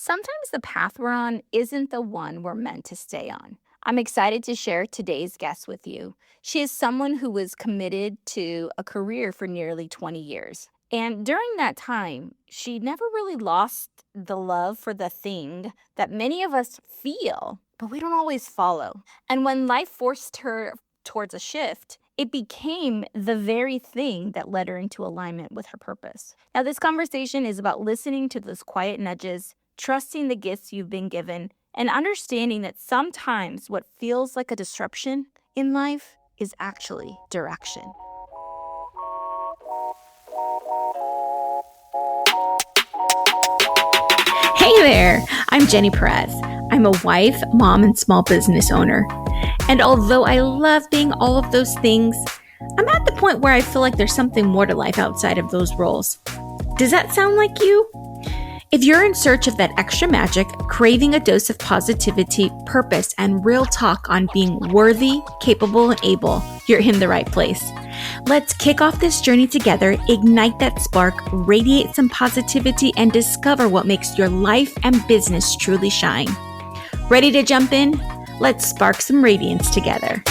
Sometimes the path we're on isn't the one we're meant to stay on. I'm excited to share today's guest with you. She is someone who was committed to a career for nearly 20 years. And during that time, she never really lost the love for the thing that many of us feel, but we don't always follow. And when life forced her towards a shift, it became the very thing that led her into alignment with her purpose. Now, this conversation is about listening to those quiet nudges, trusting the gifts you've been given, and understanding that sometimes what feels like a disruption in life is actually direction. Hey there, I'm Jenny Perez. I'm a wife, mom, and small business owner. And although I love being all of those things, I'm at the point where I feel like there's something more to life outside of those roles. Does that sound like you? If you're in search of that extra magic, craving a dose of positivity, purpose, and real talk on being worthy, capable, and able, you're in the right place. Let's kick off this journey together, ignite that spark, radiate some positivity, and discover what makes your life and business truly shine. Ready to jump in? Let's spark some radiance together.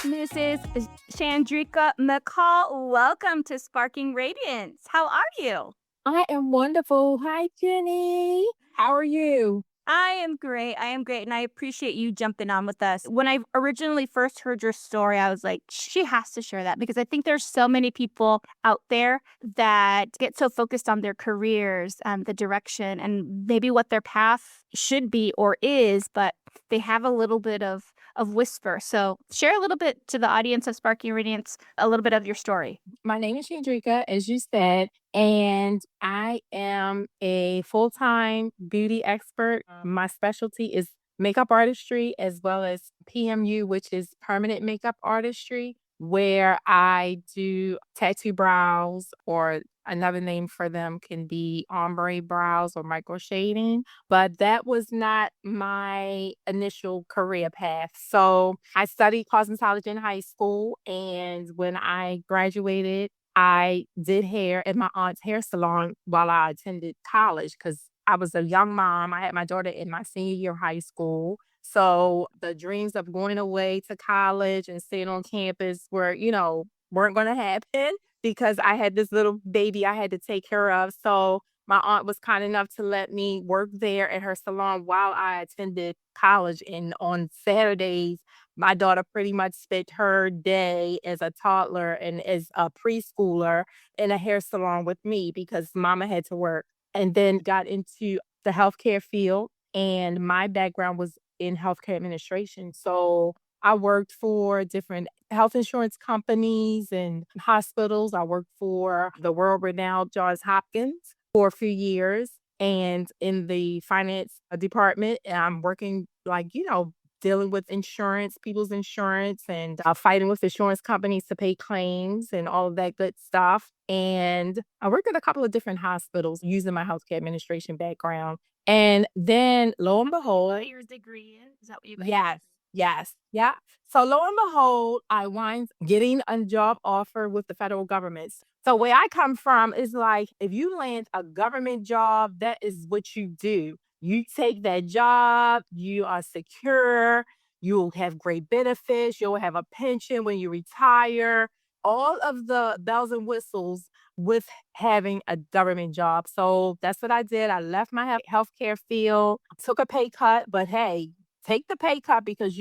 Mrs. Chandrika Mackall, welcome to Sparking Radiance. How are you? I am wonderful. Hi, Jenny. How are you? I am great. And I appreciate you jumping on with us. When I originally first heard your story, I was like, she has to share that because I think there's so many people out there that get so focused on their careers, the direction, and maybe what their path should be or is, but they have a little bit of whisper. So share a little bit to the audience of Sparking Radiance, a little bit of your story. My name is Chandrika, as you said, and I am a full-time beauty expert. My specialty is makeup artistry as well as PMU, which is permanent makeup artistry, where I do tattoo brows, or another name for them can be ombre brows or micro shading. But that was not my initial career path. So I studied cosmetology in high school, and when I graduated, I did hair at my aunt's hair salon while I attended college because I was a young mom. I had my daughter in my senior year of high school. So the dreams of going away to college and staying on campus weren't going to happen because I had this little baby I had to take care of. So my aunt was kind enough to let me work there at her salon while I attended college. And on Saturdays, my daughter pretty much spent her day as a toddler and as a preschooler in a hair salon with me because mama had to work, and then got into the healthcare field. And my background was in healthcare administration. So I worked for different health insurance companies and hospitals. I worked for the world renowned Johns Hopkins for a few years, and in the finance department. And I'm working, dealing with insurance, people's insurance, and fighting with insurance companies to pay claims and all of that good stuff. And I worked at a couple of different hospitals using my healthcare administration background. And then lo and behold, Your degree in? Is that what you got? yes, yes, yeah. So lo and behold, I wind getting a job offer with the federal government. So where I come from is like, if you land a government job, that is what you do. You take that job, you are secure, you'll have great benefits, you'll have a pension when you retire, all of the bells and whistles with having a government job. So that's what I did. I left my healthcare field, took a pay cut, but hey, take the pay cut because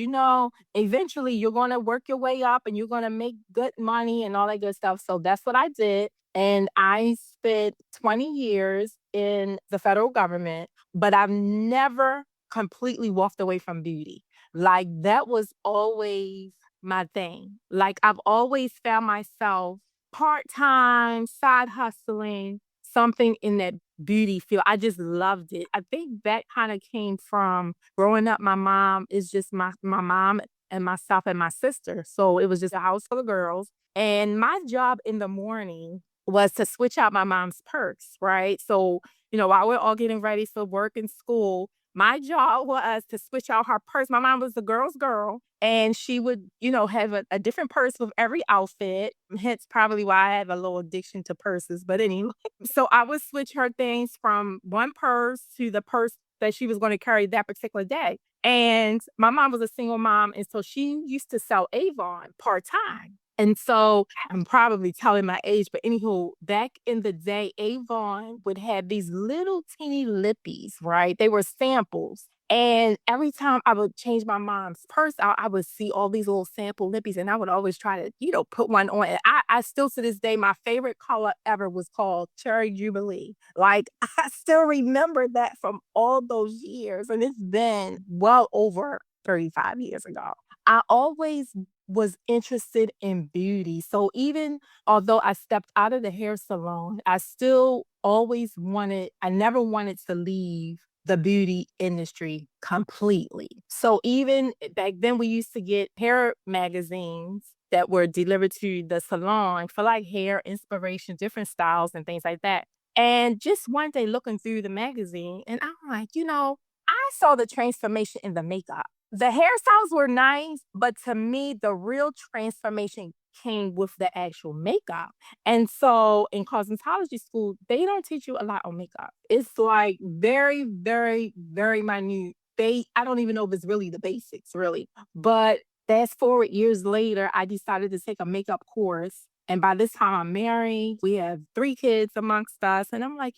eventually you're going to work your way up and you're going to make good money and all that good stuff. So that's what I did. And I spent 20 years in the federal government, but I've never completely walked away from beauty. Like, that was always my thing. Like, I've always found myself part-time, side hustling, something in that beauty field. I just loved it. I think that kind of came from growing up. My mom is just my mom and myself and my sister. So it was just a house full of girls. And my job in the morning was to switch out my mom's purse, right? So, while we're all getting ready for work and school, My job was to switch out her purse. My mom was the girl's girl, and she would, have a different purse with every outfit. Hence, probably why I have a little addiction to purses. But anyway, so I would switch her things from one purse to the purse that she was going to carry that particular day. And my mom was a single mom, and so she used to sell Avon part time. And so I'm probably telling my age, but anywho, back in the day, Avon would have these little teeny lippies, right? They were samples. And every time I would change my mom's purse out, I would see all these little sample lippies, and I would always try to, put one on. And I still to this day, my favorite color ever was called Cherry Jubilee. Like, I still remember that from all those years, and it's been well over 35 years ago. I always was interested in beauty. So even although I stepped out of the hair salon, I still always I never wanted to leave the beauty industry completely. So even back then, we used to get hair magazines that were delivered to the salon for like hair inspiration, different styles and things like that. And just one day looking through the magazine, and I'm like, I saw the transformation in the makeup. The hairstyles were nice, but to me, the real transformation came with the actual makeup. And so in cosmetology school, they don't teach you a lot on makeup. It's like very, very, very minute. I don't even know if it's really the basics, really. But fast forward years later, I decided to take a makeup course. And by this time, I'm married. We have 3 kids amongst us. And I'm like,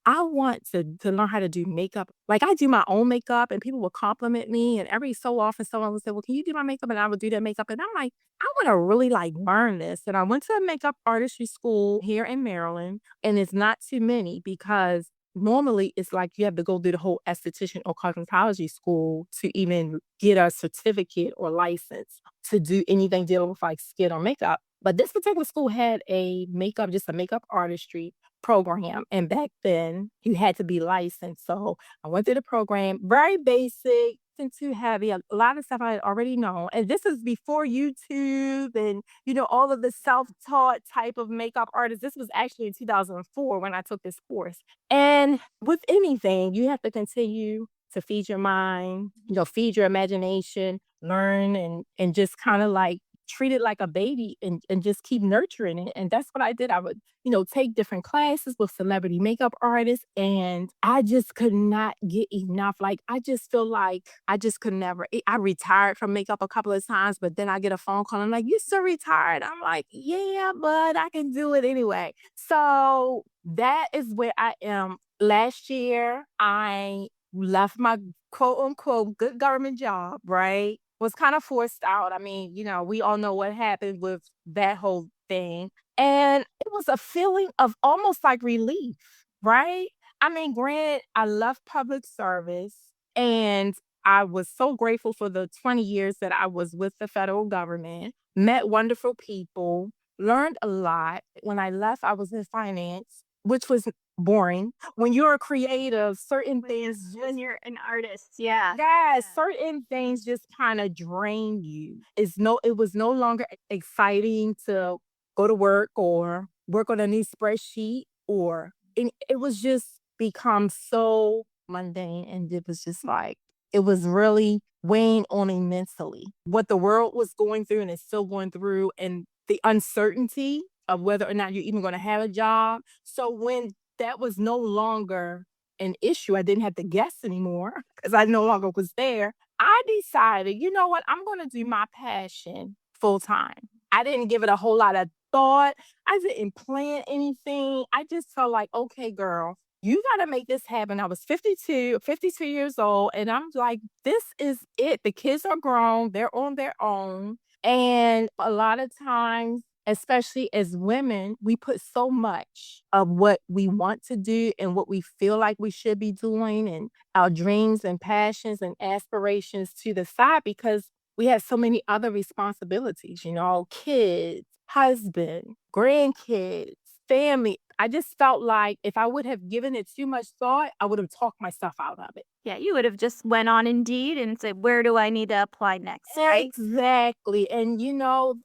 I want to learn how to do makeup. Like, I do my own makeup, and people will compliment me. And every so often, someone would say, well, can you do my makeup? And I would do their makeup. And I'm like, I want to really like learn this. And I went to a makeup artistry school here in Maryland. And it's not too many because normally it's like you have to go through the whole esthetician or cosmetology school to even get a certificate or license to do anything dealing with like skin or makeup. But this particular school had just a makeup artistry program. And back then you had to be licensed. So I went through the program, very basic, nothing too heavy. A lot of stuff I had already known. And this is before YouTube and, all of the self-taught type of makeup artists. This was actually in 2004 when I took this course. And with anything, you have to continue to feed your mind, feed your imagination, learn and just kind of like treat it like a baby and just keep nurturing it. And that's what I did. I would, take different classes with celebrity makeup artists. And I just could not get enough. Like, I just feel like I just could never. I retired from makeup a couple of times, but then I get a phone call. I'm like, you still retired? I'm like, yeah, but I can do it anyway. So that is where I am. Last year, I left my quote unquote good government job, right? Was kind of forced out. I mean, we all know what happened with that whole thing. And it was a feeling of almost like relief, right? I mean, granted, I love public service and I was so grateful for the 20 years that I was with the federal government, met wonderful people, learned a lot. When I left, I was in finance, which was boring. When you're a creative, certain things When you're an artist, yeah. yes, Yeah. certain things just kind of drain you. It was no longer exciting to go to work or work on a new spreadsheet and it was just become so mundane and it was just like it was really weighing on me mentally. What the world was going through and is still going through and the uncertainty of whether or not you're even going to have a job. So when that was no longer an issue, I didn't have to guess anymore because I no longer was there. I decided, you know what, I'm going to do my passion full time. I didn't give it a whole lot of thought. I didn't plan anything. I just felt like, okay, girl, you got to make this happen. I was 52 years old, and I'm like, this is it. The kids are grown, they're on their own. And a lot of times, especially as women, we put so much of what we want to do and what we feel like we should be doing and our dreams and passions and aspirations to the side because we have so many other responsibilities, kids, husband, grandkids, family. I just felt like if I would have given it too much thought, I would have talked myself out of it. Yeah, you would have just went on Indeed and said, "Where do I need to apply next?" Right? Exactly. And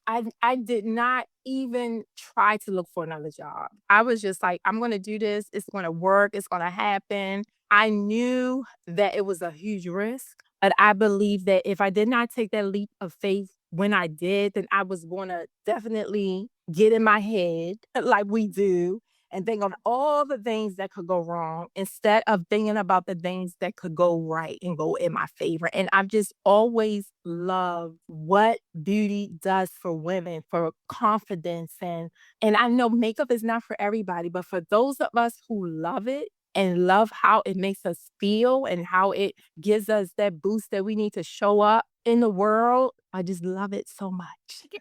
I did not even try to look for another job. I was just like, I'm going to do this. It's going to work. It's going to happen. I knew that it was a huge risk, but I believe that if I did not take that leap of faith when I did, then I was going to definitely get in my head like we do and think of all the things that could go wrong instead of thinking about the things that could go right and go in my favor. And I've just always loved what beauty does for women, for confidence. And I know makeup is not for everybody, but for those of us who love it and love how it makes us feel and how it gives us that boost that we need to show up in the world, I just love it so much.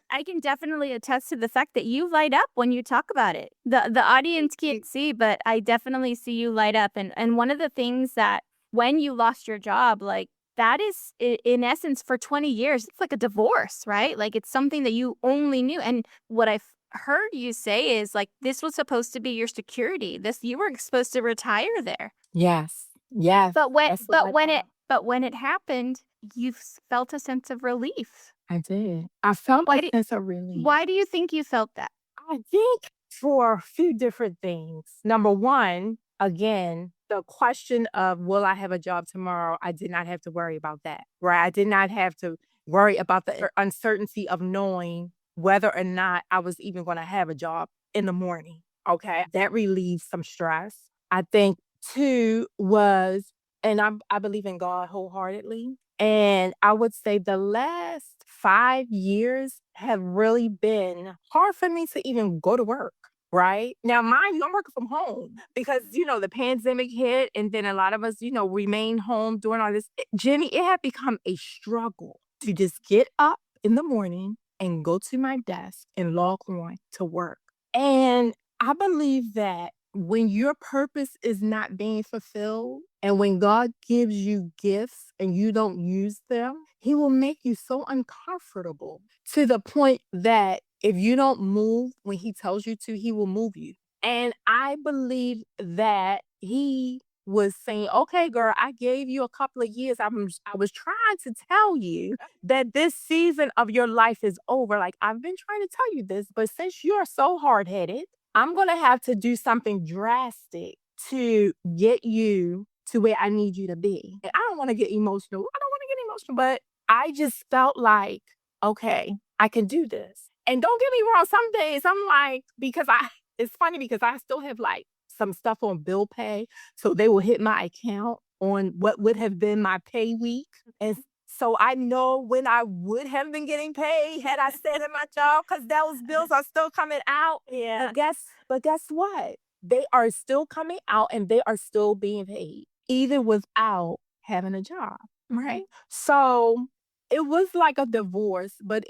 I can definitely attest to the fact that you light up when you talk about it. The audience can't see, but I definitely see you light up. And one of the things that when you lost your job, like that is in essence for 20 years, it's like a divorce, right? Like it's something that you only knew. And what I've heard you say is like this was supposed to be your security. This you were supposed to retire there. Yes. Yes. But when That's what I but when it happened, you felt a sense of relief. I did. I felt Why a do sense of relief. why do you think you felt that? I think for a few different things. Number one, again, the question of will I have a job tomorrow? I did not have to worry about that, right? I did not have to worry about the uncertainty of knowing whether or not I was even going to have a job in the morning. Okay. That relieves some stress. I think two was, and I believe in God wholeheartedly. And I would say the last 5 years have really been hard for me to even go to work. Right now, mind you, I'm working from home because, the pandemic hit and then a lot of us, remain home doing all this. Jenny, it had become a struggle to just get up in the morning and go to my desk and log on to work. And I believe that when your purpose is not being fulfilled and when God gives you gifts and you don't use them, He will make you so uncomfortable to the point that if you don't move when He tells you to, He will move you. And I believe that He was saying, okay, girl, I gave you a couple of years. I was trying to tell you that this season of your life is over. Like, I've been trying to tell you this, but since you're so hard headed, I'm going to have to do something drastic to get you to where I need you to be. And I don't want to get emotional. I don't want to get emotional, but I just felt like, okay, I can do this. And don't get me wrong, some days I'm like, it's funny because I still have like some stuff on bill pay. So they will hit my account on what would have been my pay week. And so I know when I would have been getting paid had I stayed in my job because those bills are still coming out. Yeah. But guess what? They are still coming out and they are still being paid, even without having a job. Right. So it was like a divorce, but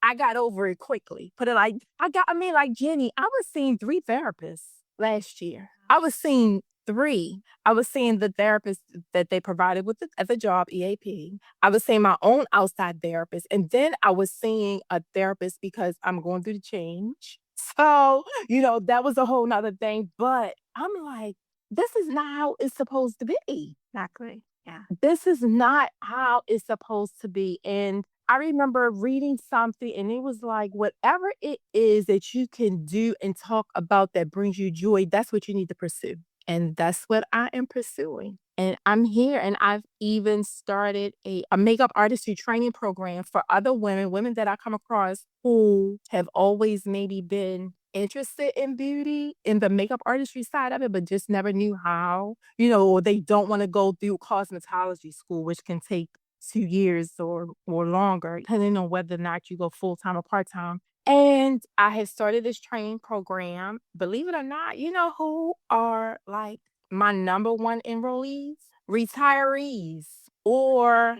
I got over it quickly. Put it like, like Jenny, I was seeing 3 therapists last year. I was seeing 3. I was seeing the therapist that they provided with at the job, EAP. I was seeing my own outside therapist. And then I was seeing a therapist because I'm going through the change. So, that was a whole nother thing. But I'm like, this is not how it's supposed to be. Exactly. Yeah. This is not how it's supposed to be. And I remember reading something and it was like, whatever it is that you can do and talk about that brings you joy, that's what you need to pursue. And that's what I am pursuing. And I'm here and I've even started a makeup artistry training program for other women that I come across who have always maybe been interested in beauty, in the makeup artistry side of it, but just never knew how, or they don't want to go through cosmetology school, which can take 2 years or longer, depending on whether or not you go full-time or part-time. And I have started this training program. Believe it or not, you know who are like my number one enrollees? Retirees or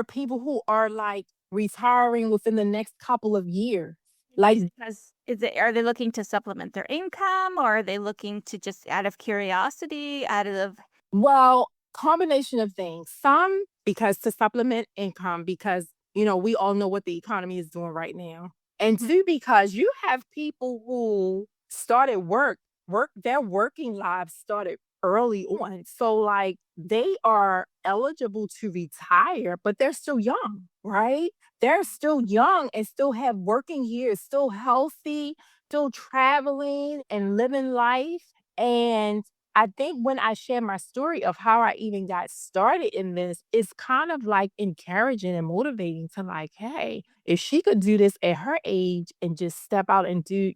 people who are like retiring within the next couple of years. Like, Because are they looking to supplement their income or are they looking to just out of curiosity, well, combination of things. Some because to supplement income because, we all know what the economy is doing right now. And two, because you have people who started their working lives started early on. So, like, they are eligible to retire, but they're still young, right? They're still young and still have working years, still healthy, still traveling and living life. And I think when I share my story of how I even got started in this, it's kind of like encouraging and motivating to like, hey, if she could do this at her age and just step out and do,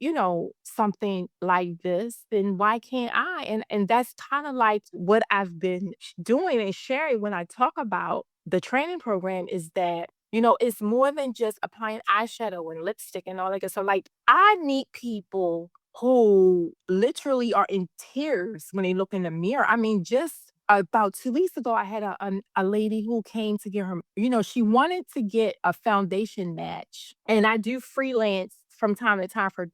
something like this, then why can't I? And that's kind of like what I've been doing and sharing when I talk about the training program is that it's more than just applying eyeshadow and lipstick and all that. So, like, I meet people who literally are in tears when they look in the mirror. I mean, just about 2 weeks ago, I had a lady who came to get her, she wanted to get a foundation match. And I do freelance from time to time for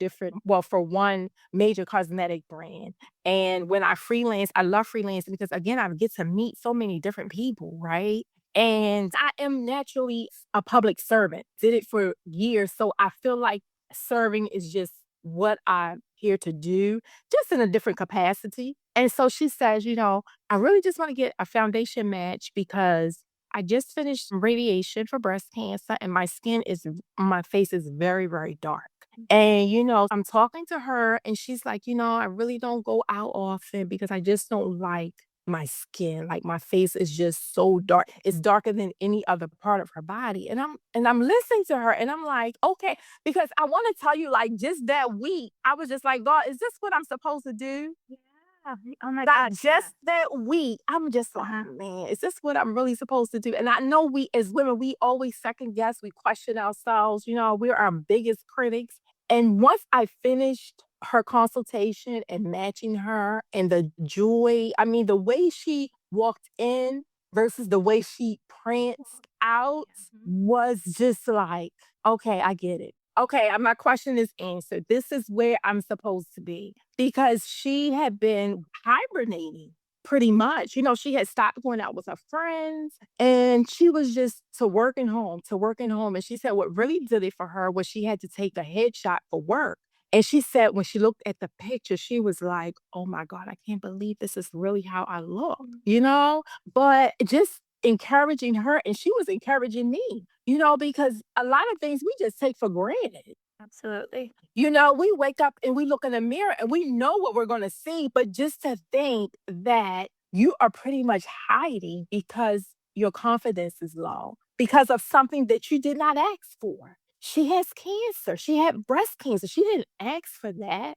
for one major cosmetic brand. And when I freelance, I love freelancing because, again, I get to meet so many different people, right? And I am naturally a public servant, did it for years. So I feel like serving is just what I'm here to do, just in a different capacity. And so she says, I really just want to get a foundation match because I just finished radiation for breast cancer and my face is very, very dark. And, I'm talking to her and she's like, I really don't go out often because I just don't like my skin. Like my face is just so dark. It's darker than any other part of her body. And I'm listening to her and I'm like, okay, because I want to tell you, like, just that week, I was just like, God, is this what I'm supposed to do? Yeah. Oh my Like God. just that week, I'm just like, man, is this what I'm really supposed to do? And I know we as women, we always second guess, we question ourselves, we're our biggest critics. And once I finished her consultation and matching her and the joy, I mean, the way she walked in versus the way she pranced out was just like, okay, I get it. Okay, my question is answered. This is where I'm supposed to be because she had been hibernating pretty much. She had stopped going out with her friends and she was just to working home, to working home. And she said what really did it for her was she had to take a headshot for work. And she said when she looked at the picture, she was like, oh my God, I can't believe this is really how I look, But just encouraging her and she was encouraging me, because a lot of things we just take for granted. Absolutely. We wake up and we look in the mirror and we know what we're going to see, but just to think that you are pretty much hiding because your confidence is low because of something that you did not ask for. She has cancer. She had breast cancer. She didn't ask for that,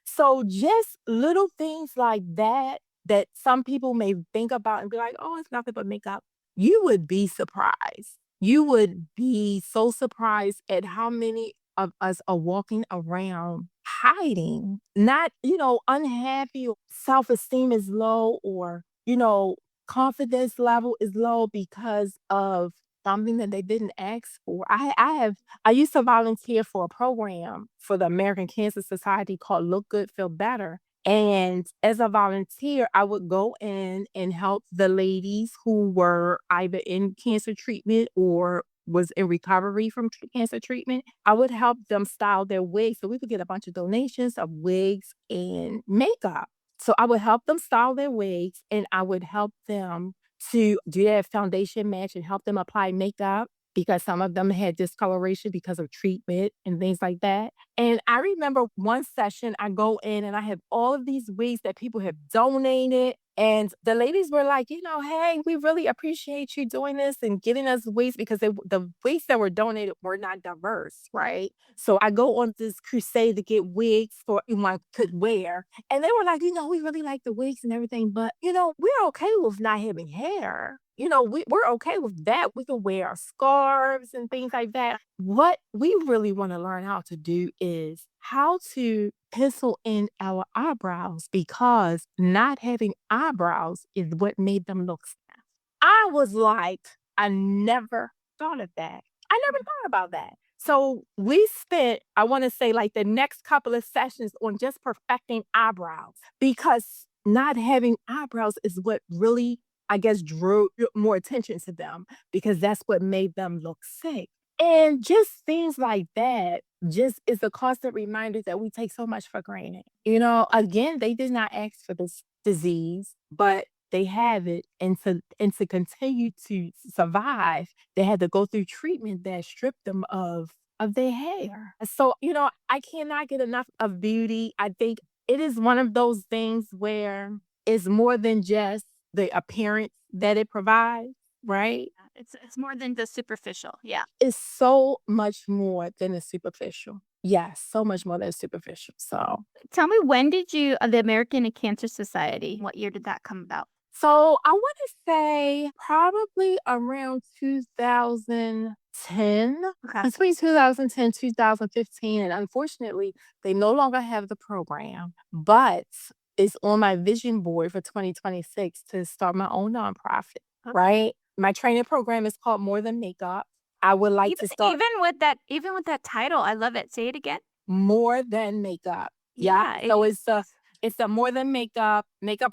So just little things like that some people may think about and be like, oh, it's nothing but makeup. You would be surprised. You would be so surprised at how many of us are walking around hiding, not, unhappy, or self-esteem is low, or, confidence level is low because of something that they didn't ask for. I used to volunteer for a program for the American Cancer Society called Look Good, Feel Better. And as a volunteer, I would go in and help the ladies who were either in cancer treatment or was in recovery from cancer treatment. I would help them style their wigs. So we could get a bunch of donations of wigs and makeup. So I would help them style their wigs and I would help them to do their foundation match and help them apply makeup because some of them had discoloration because of treatment and things like that. And I remember one session I go in and I have all of these wigs that people have donated. And the ladies were like, hey, we really appreciate you doing this and getting us wigs because the wigs that were donated were not diverse, right? So I go on this crusade to get wigs for I could wear. And they were like, we really like the wigs and everything, but, we're okay with not having hair. We're okay with that. We can wear our scarves and things like that. What we really want to learn how to do is how to pencil in our eyebrows because not having eyebrows is what made them look sad. I was like, I never thought of that. I never thought about that. So we spent, I want to say, like the next couple of sessions on just perfecting eyebrows because not having eyebrows is what really, I guess, drew more attention to them because that's what made them look sick. And just things like that just is a constant reminder that we take so much for granted. Again, they did not ask for this disease, but they have it, and to continue to survive, they had to go through treatment that stripped them of their hair. So, I cannot get enough of beauty. I think it is one of those things where it's more than just the appearance that it provides, right? It's more than the superficial. Yeah. It's so much more than the superficial. Yes, so much more than superficial. So, Tell me, when did you the American Cancer Society, what year did that come about? I want to say probably around 2010, Okay. between 2010, 2015. And unfortunately, they no longer have the program, but it's on my vision board for 2026 to start my own nonprofit, right? My training program is called More Than Makeup. I would like to start Even with that title, I love it. Say it again. More Than Makeup. Yeah. So it's a More Than Makeup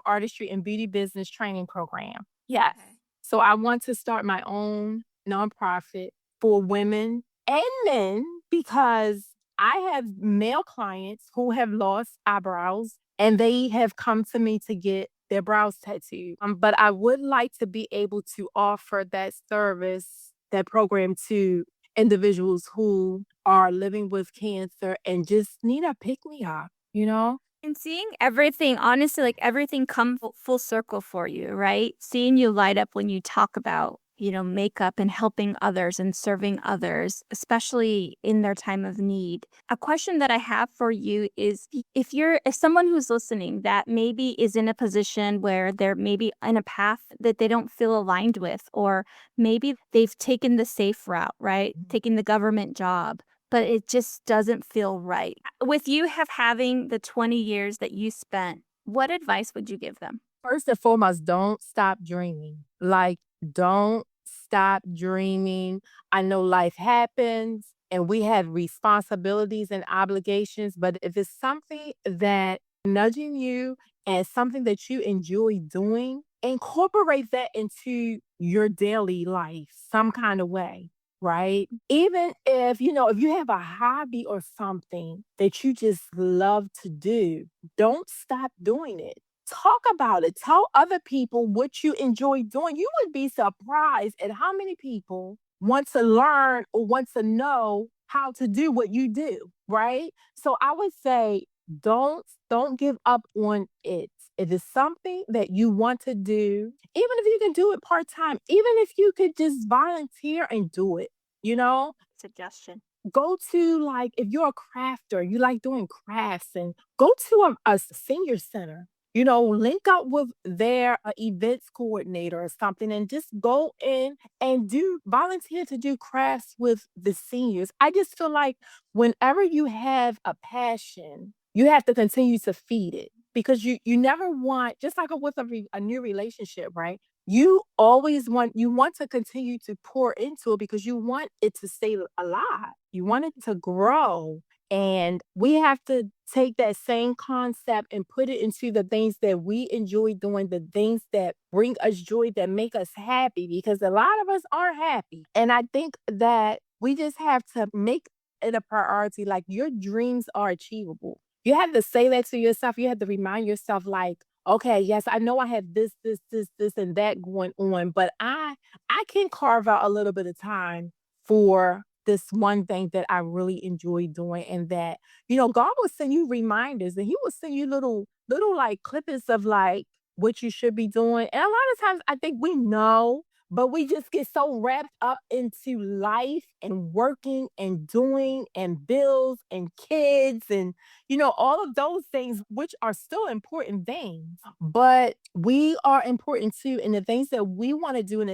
artistry and beauty business training program. Yes. Okay. So I want to start my own nonprofit for women and men because I have male clients who have lost eyebrows and they have come to me to get their brows tattooed. But I would like to be able to offer that service, that program to individuals who are living with cancer and just need a pick me up, you know? And seeing everything, honestly, like everything come full circle for you, right? Seeing you light up when you talk about, makeup and helping others and serving others, especially in their time of need. A question that I have for you is if someone who's listening that maybe is in a position where they're maybe in a path that they don't feel aligned with, or maybe they've taken the safe route, right? Taking the government job, but it just doesn't feel right. With you having the 20 years that you spent, what advice would you give them? First and foremost, don't stop dreaming. Like, don't stop dreaming. I know life happens and we have responsibilities and obligations, but if it's something that nudging you and something that you enjoy doing, incorporate that into your daily life some kind of way. Right? Even if you have a hobby or something that you just love to do, don't stop doing it. Talk about it. Tell other people what you enjoy doing. You would be surprised at how many people want to learn or want to know how to do what you do, right? So I would say don't give up on it. It is something that you want to do, even if you can do it part-time, even if you could just volunteer and do it, you know? Suggestion. Go to, like, if you're a crafter, you like doing crafts, and go to a senior center, link up with their events coordinator or something and just go in and do volunteer to do crafts with the seniors. I just feel like whenever you have a passion, you have to continue to feed it because you never want, just like with a new relationship, right? You want to continue to pour into it because you want it to stay alive. You want it to grow. And we have to take that same concept and put it into the things that we enjoy doing, the things that bring us joy, that make us happy, because a lot of us aren't happy. And I think that we just have to make it a priority. Like, your dreams are achievable. You have to say that to yourself. You have to remind yourself, like, okay, yes, I know I have this, and that going on, but I can carve out a little bit of time for this one thing that I really enjoy doing, and that, God will send you reminders and he will send you little like clippings of like what you should be doing. And a lot of times I think we know, but we just get so wrapped up into life and working and doing and bills and kids and all of those things, which are still important things, but we are important too. And the things that we want to do and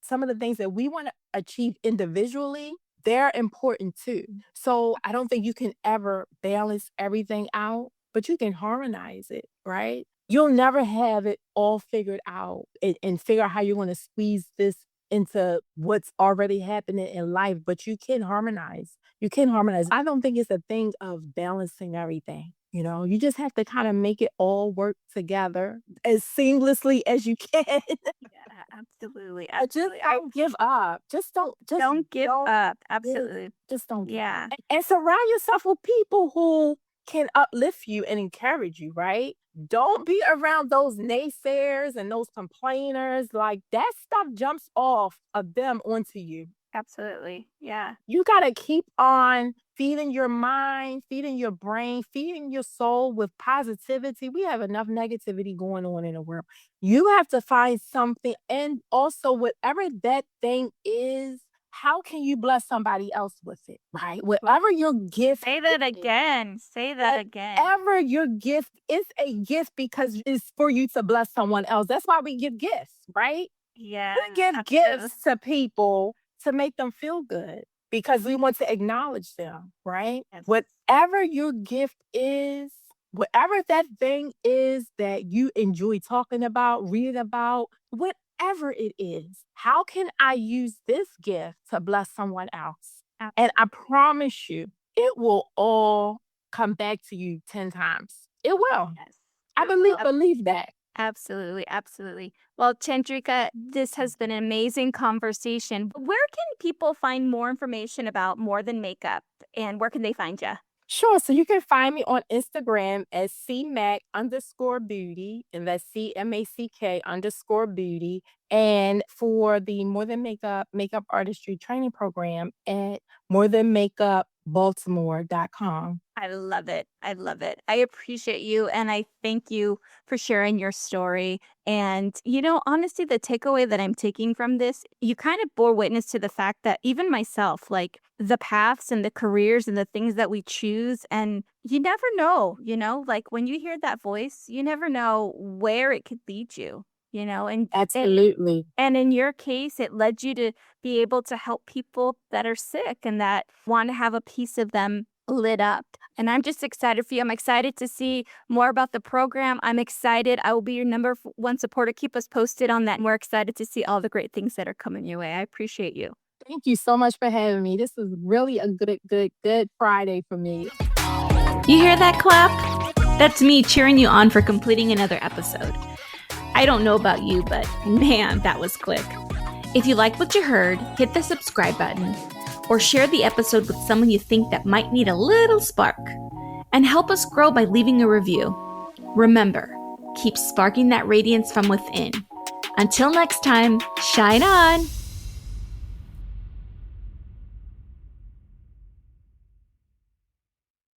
some of the things that we want to achieve individually, they're important too. So I don't think you can ever balance everything out, but you can harmonize it, right? You'll never have it all figured out and figure out how you're going to squeeze this into what's already happening in life, but you can harmonize. You can harmonize. I don't think it's a thing of balancing everything. You just have to kind of make it all work together as seamlessly as you can. Yeah, absolutely. Just Absolutely. don't give up. Don't give don't up. give, Absolutely. just don't give up. Yeah. And surround yourself with people who can uplift you and encourage you, right? Don't be around those naysayers and those complainers. Like that stuff jumps off of them onto you. Absolutely. Yeah. You got to keep on feeding your mind, feeding your brain, feeding your soul with positivity. We have enough negativity going on in the world. You have to find something. And also, whatever that thing is, how can you bless somebody else with it, right? Whatever your gift Say that is, again. Say that again. whatever your gift is, a gift because it's for you to bless someone else. That's why we give gifts, right? Yeah. We give Absolutely. gifts to people to make them feel good because we want to acknowledge them, right? Yes. Whatever your gift is, whatever that thing is that you enjoy talking about, reading about, whatever it is, how can I use this gift to bless someone else? And I promise you, it will all come back to you 10 times. It will. Yes. I believe that. Absolutely, absolutely. Well, Chandrika, this has been an amazing conversation. Where can people find more information about More Than Makeup, and where can they find you? Sure. So you can find me on Instagram as cmac_beauty, and that's CMACK_beauty. And for the More Than Makeup artistry training program at morethanmakeupbaltimore.com. I love it. I love it. I appreciate you, and I thank you for sharing your story. And, honestly, the takeaway that I'm taking from this, you kind of bore witness to the fact that even myself, like the paths and the careers and the things that we choose, and you never know, like when you hear that voice, you never know where it could lead you, and Absolutely. and in your case, it led you to be able to help people that are sick and that want to have a piece of them lit up. And I'm just excited for you. I'm excited to see more about the program. I'm excited. I will be your number one supporter. Keep us posted on that. And we're excited to see all the great things that are coming your way. I appreciate you. Thank you so much for having me. This is really a good Friday for me. You hear that clap? That's me cheering you on for completing another episode. I don't know about you, but man, that was quick. If you like what you heard, hit the subscribe button or share the episode with someone you think that might need a little spark. And help us grow by leaving a review. Remember, keep sparking that radiance from within. Until next time, shine on!